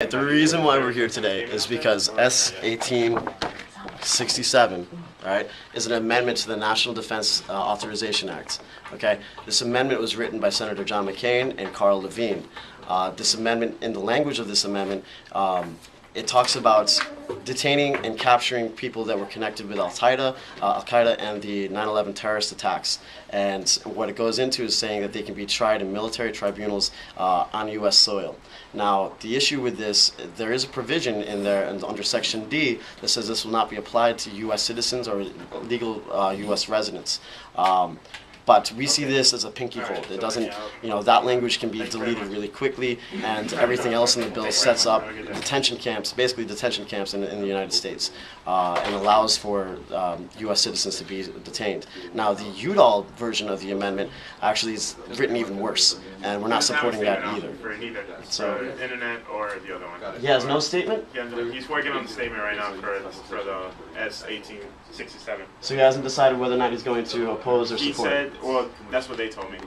The reason why we're here today is because S1867, all right, is an amendment to the National Defense Authorization Act. Okay, this amendment was written by Senator John McCain and Carl Levine. This amendment, in the language of this amendment, it talks about detaining and capturing people that were connected with Al-Qaeda and the 9/11 terrorist attacks. And what it goes into is saying that they can be tried in military tribunals on U.S. soil. Now, the issue with this, there is a provision in there under Section D that says this will not be applied to U.S. citizens or legal U.S. residents. But we see this as a pinky hold. It doesn't, that language can be deleted really quickly, and everything else in the bill sets up detention camps, basically detention camps in the United States, and allows for U.S. citizens to be detained. Now, the Udall version of the amendment actually is written even worse, and we're not supporting that either. For neither, so internet or the other one. He has no statement? Yeah, he's working on the statement right now for the S1867. So he hasn't decided whether or not he's going to oppose or support? He said, well, that's what they told me.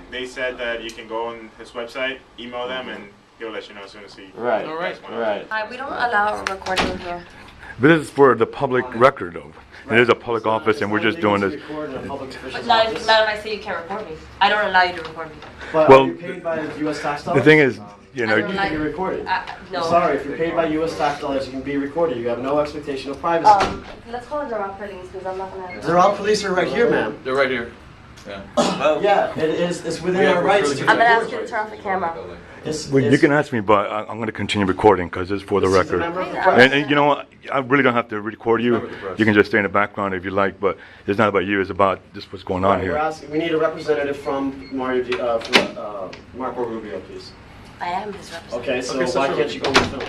They said that you can go on his website, email them, and he'll let you know as soon as he... Right, right. We don't allow recording here. This is for the public record, though. It is a public office, and we're just doing this. But not if I say you can't record me. I don't allow you to record me. But Well, are you paid by U.S. tax dollars? The thing is, You can be recorded. No. Sorry, if you're paid by U.S. tax dollars, you can be recorded. You have no expectation of privacy. Let's call the Rock Police because I'm not gonna. The Rock Police are right here, ma'am. They're right here. Yeah. Yeah, it is. It's within our rights to I'm gonna ask you record. to turn off the camera. well, you can ask me, but I'm going to continue recording because it's for the This is a record. member of the press. And you know what? I really don't have to record you. You can just stay in the background if you like, but it's not about you. It's about just what's going on We're here. asking, we need a representative from Marco Rubio, please. I am his representative. Okay, so why can't you go with film?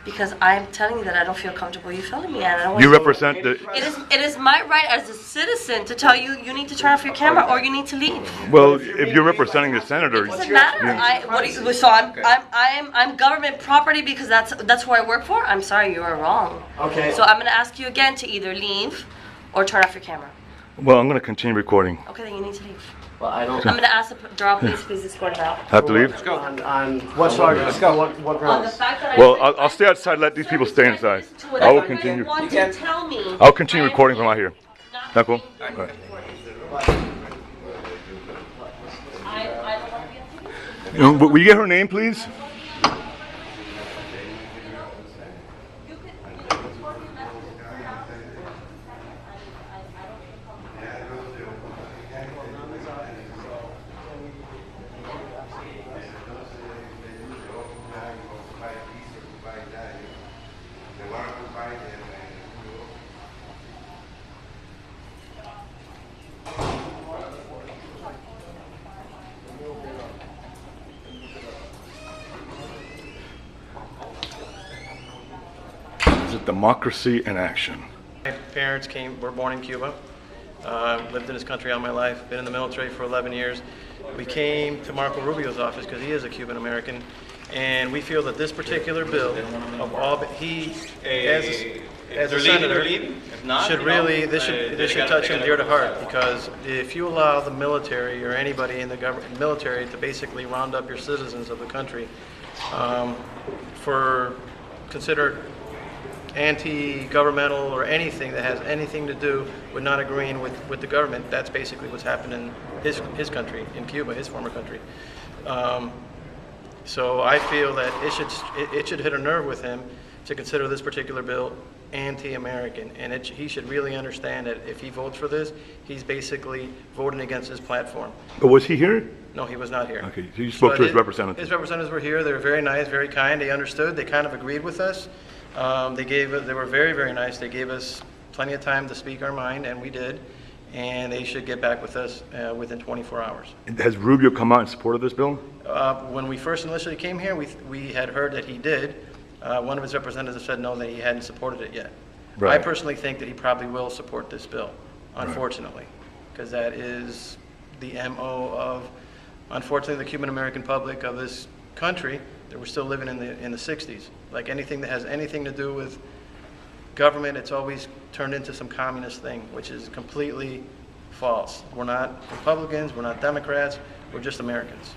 Because I'm telling you that I don't feel comfortable you filming me, and I don't want You to. represent the... It is my right as a citizen to tell you you need to turn off your camera or you need to leave. Well, if you're representing the senator... It doesn't matter. I'm government property because that's who I work for. I'm sorry, you are wrong. Okay. So I'm gonna ask you again to either leave or turn off your camera. Well, I'm going to continue recording. Okay, then you need to leave. Well, I don't. I'm gonna ask the Doral Police please escort it out. Have to leave? On what charges? Let's go. What On the grounds? fact that Well, I'll stay outside. Let these people stay inside. I will continue. I'll continue recording from out here. That cool? All right. Will you get her name, please? Is it Democracy in Action? My parents were born in Cuba, lived in this country all my life, been in the military for 11 years. We came to Marco Rubio's office because he is a Cuban American, and we feel that this particular bill, of all, he, as a senator, should really, this should touch him dear to heart, because if you allow the military or anybody in the military to basically round up your citizens of the country for considered anti-governmental or anything that has anything to do with not agreeing with the government, that's basically what's happened in his country, in Cuba, his former country. So I feel that it should hit a nerve with him to consider this particular bill anti-American, and he should really understand that if he votes for this, he's basically voting against his platform. But was he here? No, he was not here. Okay, so you spoke But to his representative. His representatives were here. They were very nice, very kind. They understood. They kind of agreed with us. They were very, very nice. They gave us plenty of time to speak our mind, and we did. And they should get back with us within 24 hours. Has Rubio come out in support of this bill? When we first initially came here, we had heard that he did. One of his representatives said no, that he hadn't supported it yet. Right. I personally think that he probably will support this bill, unfortunately, because that is the MO of, unfortunately, the Cuban American public of this country. That we're still living in the 60s. Like anything that has anything to do with government, it's always turned into some communist thing, which is completely false. We're not Republicans, we're not Democrats, we're just Americans.